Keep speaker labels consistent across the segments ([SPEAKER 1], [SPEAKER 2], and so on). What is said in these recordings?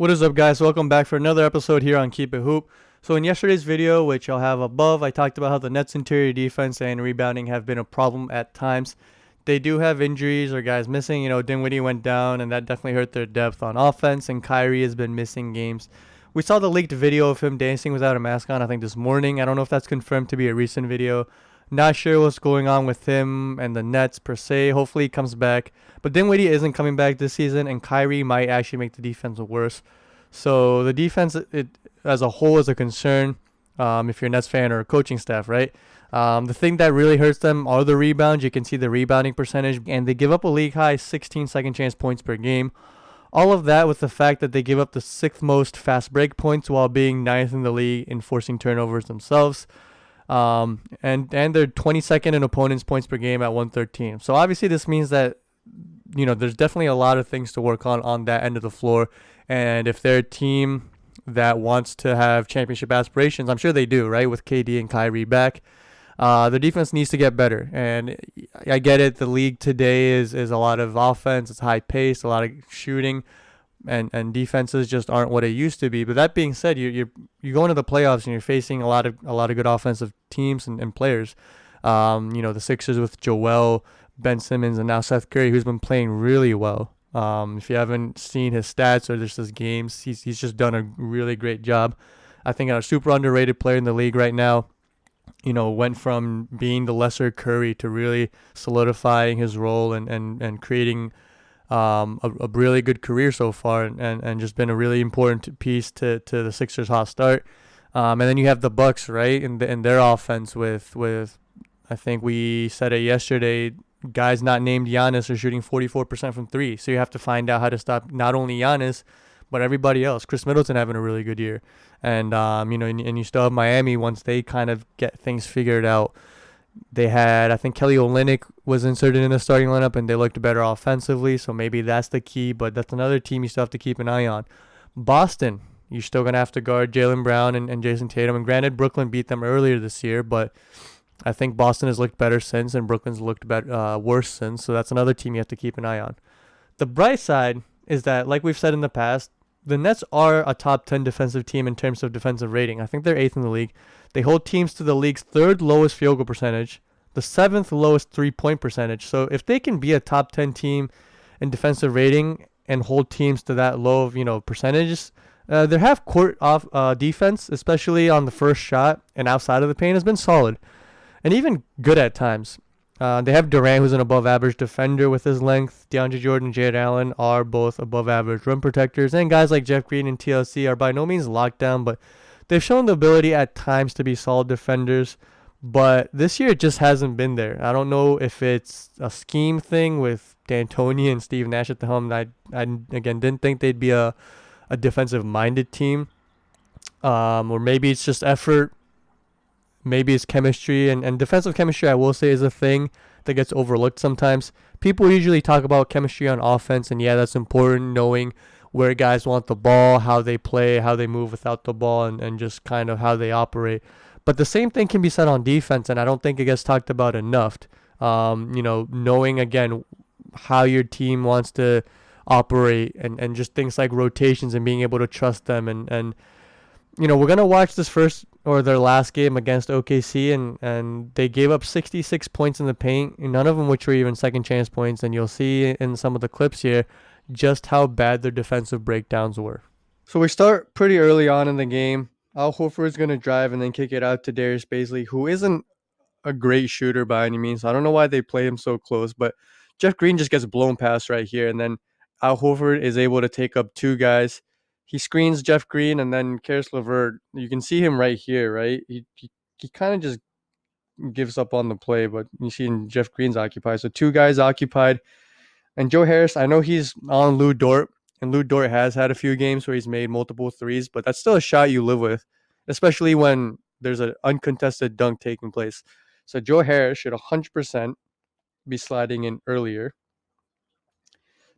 [SPEAKER 1] What is up, guys? Welcome back for another episode here on Keep It Hoop. So in yesterday's video, which I'll have above, I talked about how the Nets' interior defense and rebounding have been a problem at times. They do have injuries or guys missing. Dinwiddie went down, and that definitely hurt their depth on offense, and Kyrie has been missing games. We saw the leaked video of him dancing without a mask on, I think this morning. I don't know if that's confirmed to be a recent video. Not sure what's going on with him and the Nets per se. Hopefully he comes back. But Dinwiddie isn't coming back this season, and Kyrie might actually make the defense worse. So the defense, it as a whole, is a concern. If you're a Nets fan or a coaching staff, right? The thing that really hurts them are the rebounds. You can see the rebounding percentage, and they give up a league high 16 second chance points per game. All of that with the fact that they give up the sixth most fast break points while being ninth in the league in forcing turnovers themselves. And they're 22nd in opponents' points per game at 113. So obviously this means that there's definitely a lot of things to work on that end of the floor. And if they're a team that wants to have championship aspirations, I'm sure they do, right? With KD and Kyrie back, the defense needs to get better. And I get it. The league today is a lot of offense. It's high pace, a lot of shooting, and defenses just aren't what it used to be. But that being said, you go into the playoffs and you're facing a lot of good offensive teams and players. The Sixers with Joel, Ben Simmons, and now Seth Curry, who's been playing really well. If you haven't seen his stats or just his games, he's just done a really great job. I think a super underrated player in the league right now. Went from being the lesser Curry to really solidifying his role and creating a really good career so far, and just been a really important piece to the Sixers' hot start. And then you have the Bucks, right, in their offense with I think we said it yesterday. Guys not named Giannis are shooting 44% from three. So you have to find out how to stop not only Giannis, but everybody else. Chris Middleton having a really good year. And you still have Miami once they kind of get things figured out. They had, I think Kelly Olynyk was inserted in the starting lineup, and they looked better offensively. So maybe that's the key, but that's another team you still have to keep an eye on. Boston, you're still going to have to guard Jaylen Brown and Jason Tatum. And granted, Brooklyn beat them earlier this year, but I think Boston has looked better since, and Brooklyn's looked worse since. So that's another team you have to keep an eye on. The bright side is that, like we've said in the past, the Nets are a top 10 defensive team in terms of defensive rating. I think they're eighth in the league. They hold teams to the league's third lowest field goal percentage, the seventh lowest 3-point percentage. So if they can be a top 10 team in defensive rating and hold teams to that low of percentages, their half court off defense, especially on the first shot and outside of the paint, has been solid and even good at times. They have Durant, who's an above-average defender with his length. DeAndre Jordan and Jared Allen are both above-average rim protectors. And guys like Jeff Green and TLC are by no means locked down, but they've shown the ability at times to be solid defenders. But this year it just hasn't been there. I don't know if it's a scheme thing with D'Antoni and Steve Nash at the helm. I again, didn't think they'd be a defensive-minded team. Or maybe it's just effort. Maybe it's chemistry, and defensive chemistry, I will say, is a thing that gets overlooked sometimes. People usually talk about chemistry on offense, and yeah, that's important, knowing where guys want the ball, how they play, how they move without the ball, and just kind of how they operate. But the same thing can be said on defense, and I don't think it gets talked about enough. Knowing, again, how your team wants to operate, and just things like rotations and being able to trust them. And we're going to watch this first or their last game against OKC, and they gave up 66 points in the paint, none of them which were even second chance points. And you'll see in some of the clips here just how bad their defensive breakdowns were. So we start pretty early on in the game. Al Horford is going to drive and then kick it out to Darius Bazley, who isn't a great shooter by any means. I don't know why they play him so close, but Jeff Green just gets blown past right here, and then Al Horford is able to take up two guys. He screens Jeff Green, and then Karis LeVert. You can see him right here, right? He kind of just gives up on the play, but you see Jeff Green's occupied. So two guys occupied. And Joe Harris, I know he's on Lou Dort, and Lou Dort has had a few games where he's made multiple threes, but that's still a shot you live with, especially when there's an uncontested dunk taking place. So Joe Harris should 100% be sliding in earlier.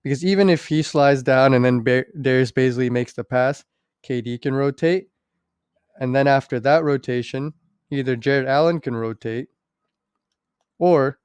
[SPEAKER 1] Because even if he slides down and then Darius Bazley makes the pass, KD can rotate. And then after that rotation, either Jared Allen can rotate, or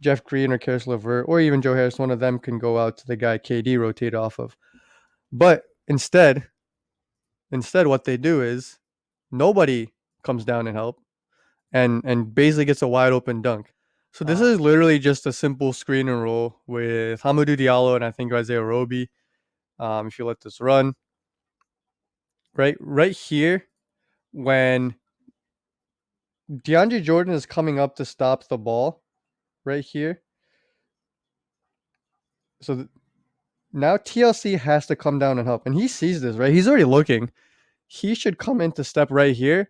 [SPEAKER 1] Jeff Green or Karis LeVert, or even Joe Harris, one of them can go out to the guy KD rotate off of. But Instead, what they do is nobody comes down and help, and basically gets a wide open dunk. So this is literally just a simple screen and roll with Hamidou Diallo and I think Isaiah Roby. If you let this run, right here, when DeAndre Jordan is coming up to stop the ball, right here. So now TLC has to come down and help, and he sees this, right? He's already looking. He should come in to step right here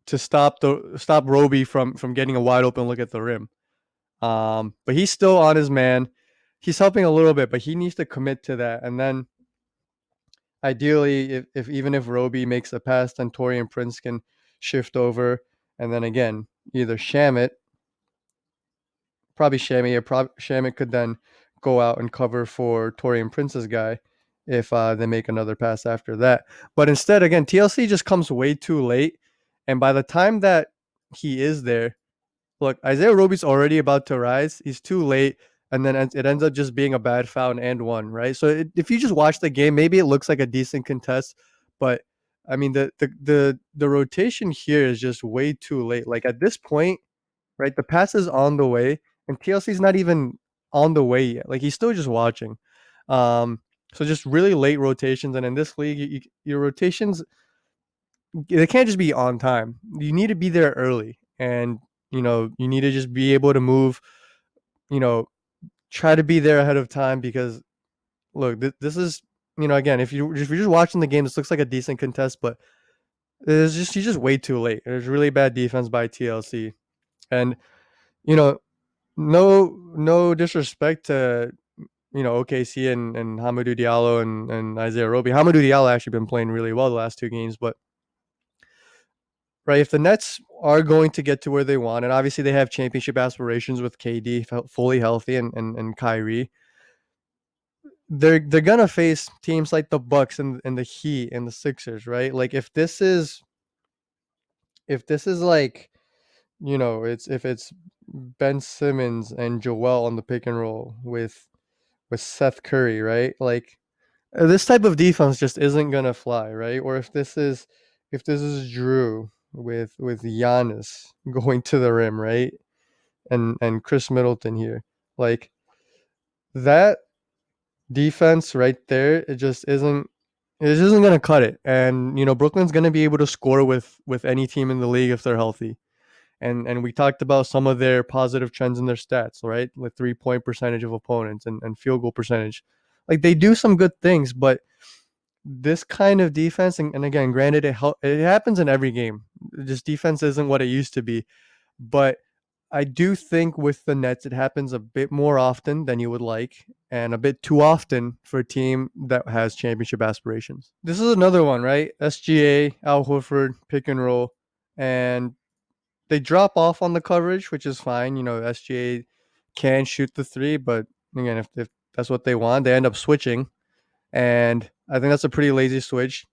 [SPEAKER 1] to stop Roby from getting a wide open look at the rim. But he's still on his man. He's helping a little bit, but he needs to commit to that. And then ideally, if even if Roby makes a pass, then Torian Prince can shift over, and then again either Shamit, probably Shamit, or Shamit could then go out and cover for Torian Prince's guy if they make another pass after that. But instead, again, TLC just comes way too late, and by the time that he is there, look, Isaiah Roby's already about to rise. He's too late, and then it ends up just being a bad foul and one, right? So if you just watch the game, maybe it looks like a decent contest, but I mean the rotation here is just way too late. Like at this point, right, the pass is on the way, and TLC's not even on the way yet. Like he's still just watching. So just really late rotations, and in this league, your rotations, they can't just be on time. You need to be there early, and you need to just be able to move. You know, try to be there ahead of time because look, this is again, if you're just watching the game, this looks like a decent contest, but he's just way too late. There's really bad defense by TLC, and you know, no disrespect to OKC and Hamidou Diallo and Isaiah Roby. Hamidou Diallo actually been playing really well the last two games, but right, if the Nets are going to get to where they want, and obviously they have championship aspirations with KD fully healthy and Kyrie, they're gonna face teams like the Bucks and the Heat and the Sixers, right? Like if this is like it's if it's Ben Simmons and Joel on the pick and roll with Seth Curry, right? Like this type of defense just isn't gonna fly, right? Or if this is Drew with Giannis going to the rim, right? And Chris Middleton here, like that defense right there, it just isn't gonna cut it. And Brooklyn's gonna be able to score with any team in the league if they're healthy. And we talked about some of their positive trends in their stats, right? Like 3-point percentage of opponents and field goal percentage. Like they do some good things, but this kind of defense, and again, granted, it happens in every game. Just defense isn't what it used to be, but I do think with the Nets, it happens a bit more often than you would like, and a bit too often for a team that has championship aspirations. This is another one, right? SGA, Al Horford, pick and roll, and they drop off on the coverage, which is fine. SGA can shoot the three, but again, if that's what they want, they end up switching, and I think that's a pretty lazy switch.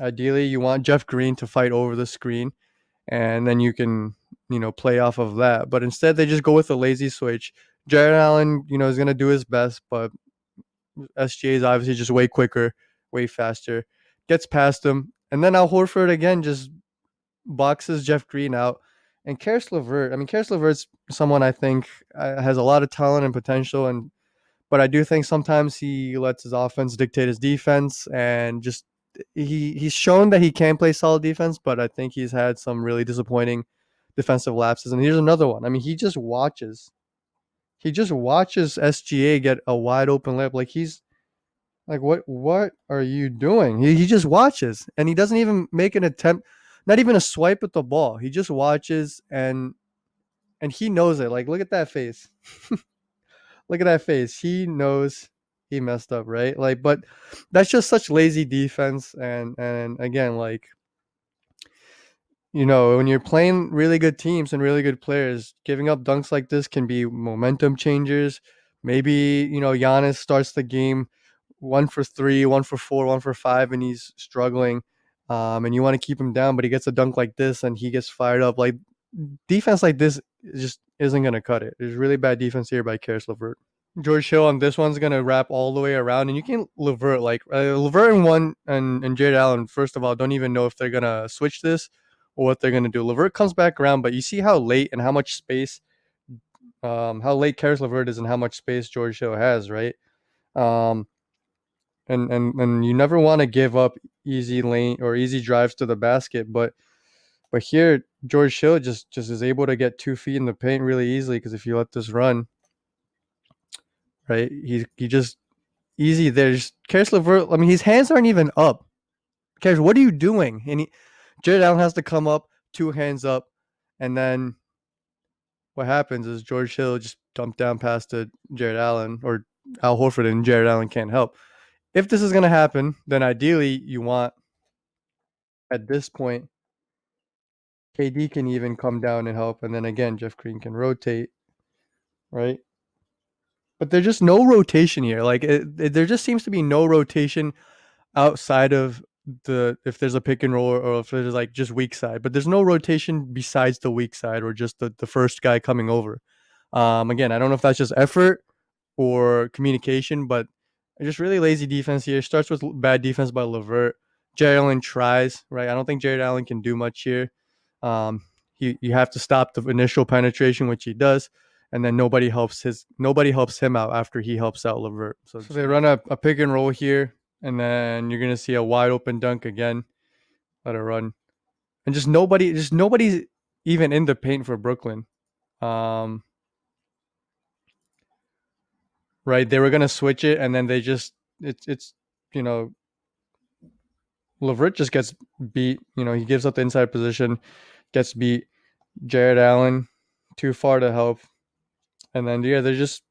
[SPEAKER 1] Ideally, you want Jeff Green to fight over the screen, and then you can play off of that. But instead, they just go with a lazy switch. Jared Allen, is going to do his best, but SGA is obviously just way quicker, way faster, gets past him, and then Al Horford again just boxes Jeff Green out. And Karis LeVert, Karis LeVert's someone I think has a lot of talent and potential, but I do think sometimes he lets his offense dictate his defense, and just he's shown that he can play solid defense, but I think he's had some really disappointing defensive lapses. And here's another one. He just watches SGA get a wide open layup. Like he's like, what are you doing? He just watches, and he doesn't even make an attempt, not even a swipe at the ball. He just watches, and he knows it. Like look at that face. Look at that face. He knows he messed up, right? Like, but that's just such lazy defense. And again, like, when you're playing really good teams and really good players, giving up dunks like this can be momentum changers. Maybe, Giannis starts the game 1 for 3, 1 for 4, 1 for 5, and he's struggling. And you want to keep him down, but he gets a dunk like this and he gets fired up. Like defense like this just isn't going to cut it. There's really bad defense here by Karis LeVert. George Hill on this one's gonna wrap all the way around, and you can Levert like Levert and one and Jared Allen. First of all, don't even know if they're gonna switch this or what they're gonna do. Levert comes back around, but you see how late and how much space, how late Karis Levert is and how much space George Hill has, right? Um, and you never want to give up easy lane or easy drives to the basket, but here George Hill just is able to get 2 feet in the paint really easily because if you let this run, right, he just easy there. Just Karis Levert, I mean, his hands aren't even up. Karis, what are you doing? And Jared Allen has to come up, 2 hands up, and then what happens is George Hill just dumped down pass to Jared Allen or Al Horford, and Jared Allen can't help. If this is going to happen, then ideally you want at this point KD can even come down and help, and then again Jeff Green can rotate, right? But there's just no rotation here. Like there just seems to be no rotation outside of the if there's a pick and roll or if there's like just weak side, but there's no rotation besides the weak side or just the first guy coming over. Again, I don't know if that's just effort or communication, but just really lazy defense here. Starts with bad defense by Levert. Jared Allen tries, right? I don't think Jared Allen can do much here. Um, you have to stop the initial penetration, which he does, and then nobody helps him out after he helps out Levert. So they run a pick and roll here, and then you're gonna see a wide open dunk again. Let it run, and just nobody's even in the paint for Brooklyn. Right, they were gonna switch it, and then they just it's you know Levert just gets beat. He gives up the inside position, gets beat. Jared Allen too far to help, and then yeah, there's just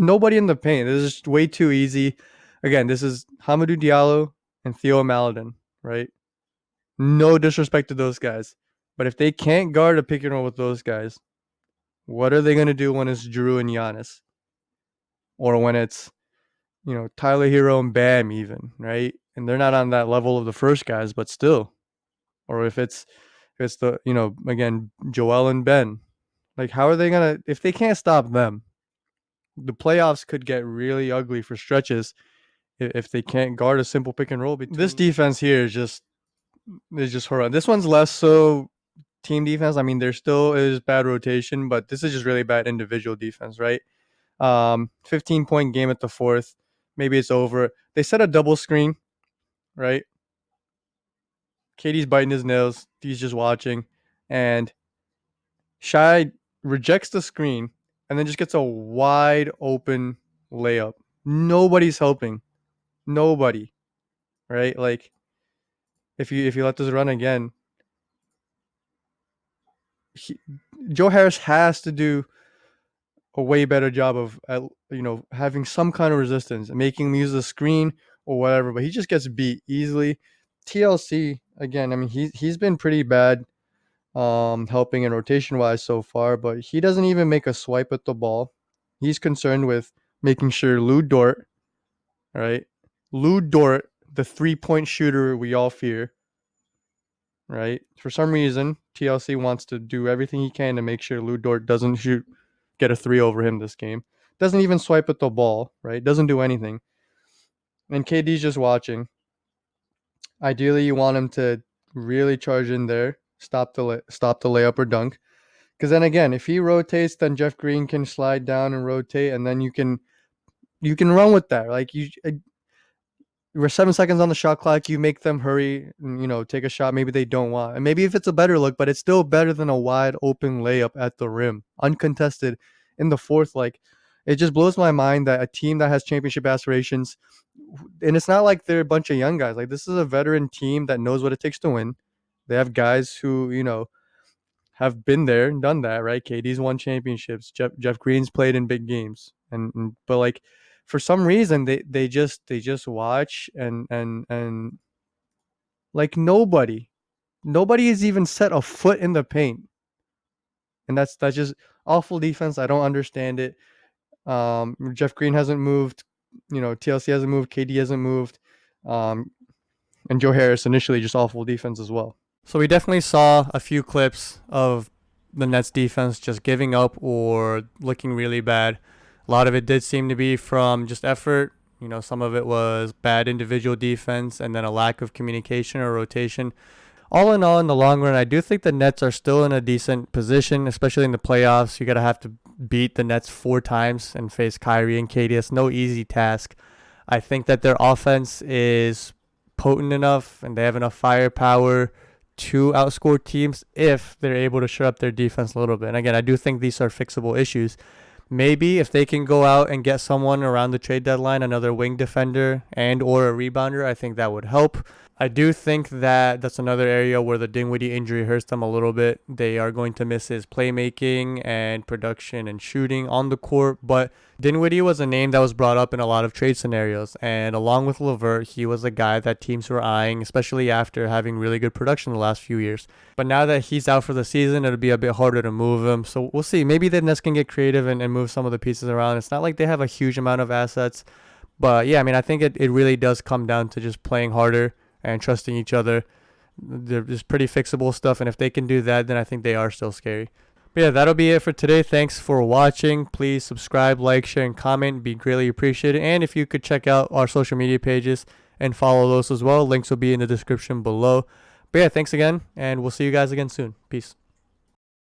[SPEAKER 1] nobody in the paint. This is just way too easy. Again, this is Hamidou Diallo and Theo Maledon, right? No disrespect to those guys, but if they can't guard a pick and roll with those guys, what are they gonna do when it's Drew and Giannis, or when it's Tyler Hero and Bam even, right? And they're not on that level of the first guys, but still. Or if it's the again Joel and Ben. Like how are they gonna if they can't stop them? The playoffs could get really ugly for stretches if they can't guard a simple pick and roll. This defense here is just horrible. This one's less so team defense. I mean, there still is bad rotation, but this is just really bad individual defense, right? 15-point game at the fourth. Maybe it's over. They set a double screen, right? Katie's biting his nails. He's just watching. And Shai rejects the screen and then just gets a wide open layup. Nobody's helping. Nobody. Right? Like if you let this run again, Joe Harris has to do a way better job of having some kind of resistance and making him use the screen or whatever, but he just gets beat easily. TLC again, I mean he's been pretty bad helping in rotation wise so far, but he doesn't even make a swipe at the ball. He's concerned with making sure Lou Dort, right? Lou Dort, the 3-point shooter we all fear, right? For some reason, TLC wants to do everything he can to make sure Lou Dort doesn't get a 3 over him this game. Doesn't even swipe at the ball, right? Doesn't do anything. And KD's just watching. Ideally, you want him to really charge in there, stop the layup or dunk. Because then again, if he rotates, then Jeff Green can slide down and rotate, and then you can run with that. Like we're 7 seconds on the shot clock. You make them hurry, and, take a shot. Maybe they don't want, and maybe if it's a better look, but it's still better than a wide open layup at the rim, uncontested in the fourth. Like it just blows my mind that a team that has championship aspirations, and it's not like they're a bunch of young guys. Like this is a veteran team that knows what it takes to win. They have guys who have been there and done that, right? KD's won championships. Jeff Green's played in big games, but like for some reason they just watch and like nobody has even set a foot in the paint, and that's just awful defense. I don't understand it. Jeff Green hasn't moved. TLC hasn't moved. KD hasn't moved. And Joe Harris initially just awful defense as well. So we definitely saw a few clips of the Nets defense just giving up or looking really bad. A lot of it did seem to be from just effort. Some of it was bad individual defense and then a lack of communication or rotation. All in all, in the long run, I do think the Nets are still in a decent position, especially in the playoffs. You got to have to beat the Nets 4 times and face Kyrie and KD. It's no easy task. I think that their offense is potent enough and they have enough firepower to outscore teams if they're able to shut up their defense a little bit. And again, I do think these are fixable issues. Maybe if they can go out and get someone around the trade deadline, another wing defender and or a rebounder, I think that would help. I do think that that's another area where the Dinwiddie injury hurts them a little bit. They are going to miss his playmaking and production and shooting on the court, but Dinwiddie was a name that was brought up in a lot of trade scenarios, and along with LeVert, he was a guy that teams were eyeing, especially after having really good production the last few years. But now that he's out for the season, it'll be a bit harder to move him, so we'll see. Maybe the Nets can get creative and move some of the pieces around. It's not like they have a huge amount of assets, but yeah, I mean, I think it really does come down to just playing harder and trusting each other. There's pretty fixable stuff, and if they can do that, then I think they are still scary. But yeah, that'll be it for today. Thanks for watching. Please subscribe, like, share, and comment. Be greatly appreciated. And if you could check out our social media pages and follow those as well, links will be in the description below. But yeah, thanks again, and we'll see you guys again soon. Peace.